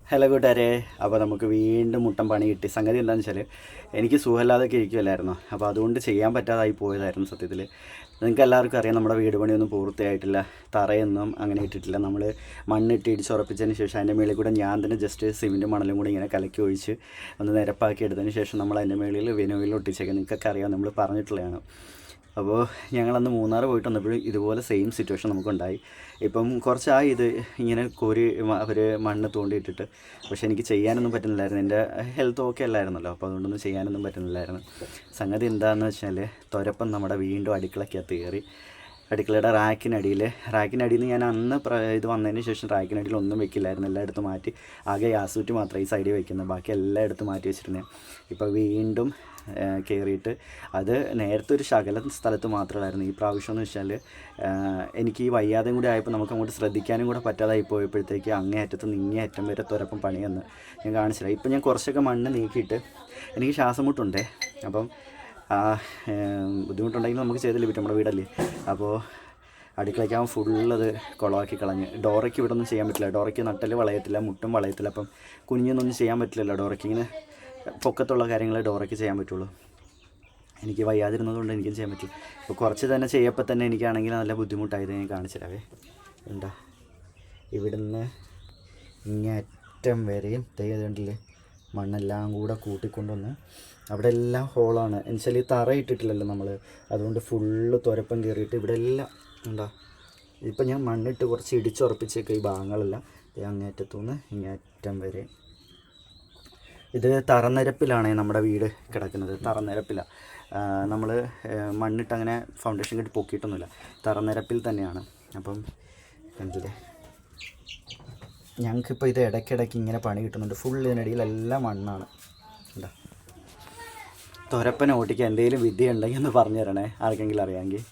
Hello കൂട്ടുകാരെ, അപ്പോൾ നമുക്ക് വീണ്ടും മുട്ടൻ പണി കിട്ടി. സംഗതി എന്താണെന്ന് വെച്ചാൽ എനിക്ക് സുഖമില്ലാതൊക്കെ ഇരിക്കുമല്ലായിരുന്നു. അപ്പോൾ അതുകൊണ്ട് ചെയ്യാൻ പറ്റാതായി പോയതായിരുന്നു സത്യത്തിൽ. നിങ്ങൾക്ക് എല്ലാവർക്കും അറിയാം, നമ്മുടെ വീട് പണിയൊന്നും പൂർത്തിയായിട്ടില്ല. തറയൊന്നും അങ്ങനെ ഇട്ടിട്ടില്ല. നമ്മൾ മണ്ണിട്ട് ഇടിച്ചുറപ്പിച്ചതിന് ശേഷം അതിൻ്റെ മേളിൽ കൂടെ ഞാൻ തന്നെ ജസ്റ്റ് സിമെൻറ്റും മണലും കൂടി ഇങ്ങനെ കലക്കി ഒഴിച്ച് ഒന്ന് നിരപ്പാക്കി എടുത്തതിന് ശേഷം നമ്മൾ അതിൻ്റെ മേളിൽ വിനോയിൽ ഒട്ടിച്ചേക്കാം. നിങ്ങൾക്കൊക്കെ അറിയാം, നമ്മൾ പറഞ്ഞിട്ടുള്ളതാണ്. അപ്പോൾ ഞങ്ങളന്ന് മൂന്നാർ പോയിട്ട് വന്നപ്പോഴും ഇതുപോലെ സെയിം സിറ്റുവേഷൻ നമുക്കുണ്ടായി. ഇപ്പം കുറച്ചായി ഇത് ഇങ്ങനെ കോരി അവർ മണ്ണ് തോണ്ടിയിട്ടിട്ട്. പക്ഷേ എനിക്ക് ചെയ്യാനൊന്നും പറ്റുന്നില്ലായിരുന്നു. എൻ്റെ ഹെൽത്ത് ഓക്കെ അല്ലായിരുന്നല്ലോ, അപ്പോൾ അതുകൊണ്ടൊന്നും ചെയ്യാനൊന്നും പറ്റുന്നില്ലായിരുന്നു. സംഗതി എന്താണെന്ന് വെച്ചാൽ തുരപ്പം നമ്മുടെ വീണ്ടും അടുക്കളയ്ക്കകത്ത് കയറി. അടുക്കളയുടെ റാക്കിനടിയിൽ നിന്ന് ഞാൻ അന്ന് ഇത് വന്നതിന് ശേഷം റാക്കിനടിയിൽ ഒന്നും വെക്കില്ലായിരുന്നു. എല്ലായിടത്തും മാറ്റി, ആകെ യാസൂറ്റ് മാത്രമേ ഈ സൈഡിൽ വയ്ക്കുന്നത്, ബാക്കി എല്ലായിടത്തും മാറ്റി വെച്ചിരുന്നത്. ഇപ്പോൾ വീണ്ടും കയറിയിട്ട് അത് നേരത്തെ ഒരു ശകലം സ്ഥലത്ത് മാത്രമായിരുന്നു. ഈ പ്രാവശ്യം എന്ന് വെച്ചാൽ എനിക്ക് ഈ വയ്യാതെയും കൂടി ആയപ്പോൾ നമുക്ക് അങ്ങോട്ട് ശ്രദ്ധിക്കാനും കൂടെ പറ്റാതായി പോയപ്പോഴത്തേക്ക് അങ്ങേയറ്റത്ത് ഇങ്ങേയറ്റം വരെ തുരപ്പം പണിയെന്ന് ഞാൻ കാണിച്ചില്ല. ഇപ്പം ഞാൻ കുറച്ചൊക്കെ മണ്ണ് നീക്കിയിട്ട് എനിക്ക് ശ്വാസം മുട്ടുണ്ടേ, അപ്പം ബുദ്ധിമുട്ടുണ്ടെങ്കിൽ നമുക്ക് ചെയ്തില്ല പറ്റും, നമ്മുടെ വീടല്ലേ. അപ്പോൾ അടുക്കളയ്ക്കാകുമ്പോൾ ഫുള്ളത് കുളമാക്കി കളഞ്ഞ്. ഡോറയ്ക്ക് ഇവിടെ ഒന്നും ചെയ്യാൻ പറ്റില്ല. ഡോറയ്ക്ക് നട്ടൽ വളയത്തില്ല, മുട്ടും വളയത്തില്ല. അപ്പം കുഞ്ഞൊന്നും ചെയ്യാൻ പറ്റില്ലല്ലോ. ഡോറയ്ക്ക് ഇങ്ങനെ പൊക്കത്തുള്ള കാര്യങ്ങൾ ഡോറയ്ക്ക് ചെയ്യാൻ പറ്റുള്ളൂ. എനിക്ക് വയ്യാതിരുന്നതുകൊണ്ട് എനിക്കും ചെയ്യാൻ പറ്റില്ല. ഇപ്പോൾ കുറച്ച് തന്നെ ചെയ്യപ്പോൾ തന്നെ എനിക്കാണെങ്കിൽ നല്ല ബുദ്ധിമുട്ടായത് ഞാൻ കാണിച്ചു തരാവേ. എന്താ ഇവിടുന്ന് ഇങ്ങേ അറ്റം വരെയും കണ്ടില്ലേ, മണ്ണെല്ലാം കൂടെ കൂട്ടിക്കൊണ്ടുവന്ന് അവിടെ എല്ലാം ഹോളാണ്. എന്നുവെച്ചാൽ ഈ തറ ഇട്ടിട്ടില്ലല്ലോ നമ്മൾ, അതുകൊണ്ട് ഫുള്ള് തുരപ്പം കയറിയിട്ട് ഇവിടെ എല്ലാം എന്താ. ഇപ്പം ഞാൻ മണ്ണിട്ട് കുറച്ച് ഇടിച്ചുറപ്പിച്ചേക്ക് ഈ ഭാഗങ്ങളെല്ലാം അങ്ങേറ്റത്തുനിന്ന് ഇങ്ങേറ്റം വരെ. ഇത് തറനിരപ്പിലാണ് നമ്മുടെ വീട് കിടക്കുന്നത്. തറനിരപ്പിലാണ്. നമ്മൾ മണ്ണിട്ട് അങ്ങനെ ഫൗണ്ടേഷൻ കെട്ടി പൊക്കിയിട്ടൊന്നുമില്ല, തറനിരപ്പിൽ തന്നെയാണ്. അപ്പം കണ്ടില്ലേ, ഞങ്ങൾക്കിപ്പോൾ ഇത് ഇടയ്ക്കിടയ്ക്ക് ഇങ്ങനെ പണി കിട്ടുന്നുണ്ട്. ഫുൾ ഇതിനിടയിലെല്ലാം മണ്ണാണ്. എന്താ തുരപ്പന ഓട്ടിക്കാൻ എന്തെങ്കിലും വിദ്യ ഉണ്ടെങ്കിൽ ഒന്ന് പറഞ്ഞു തരണേ, ആർക്കെങ്കിലും അറിയാമെങ്കിൽ.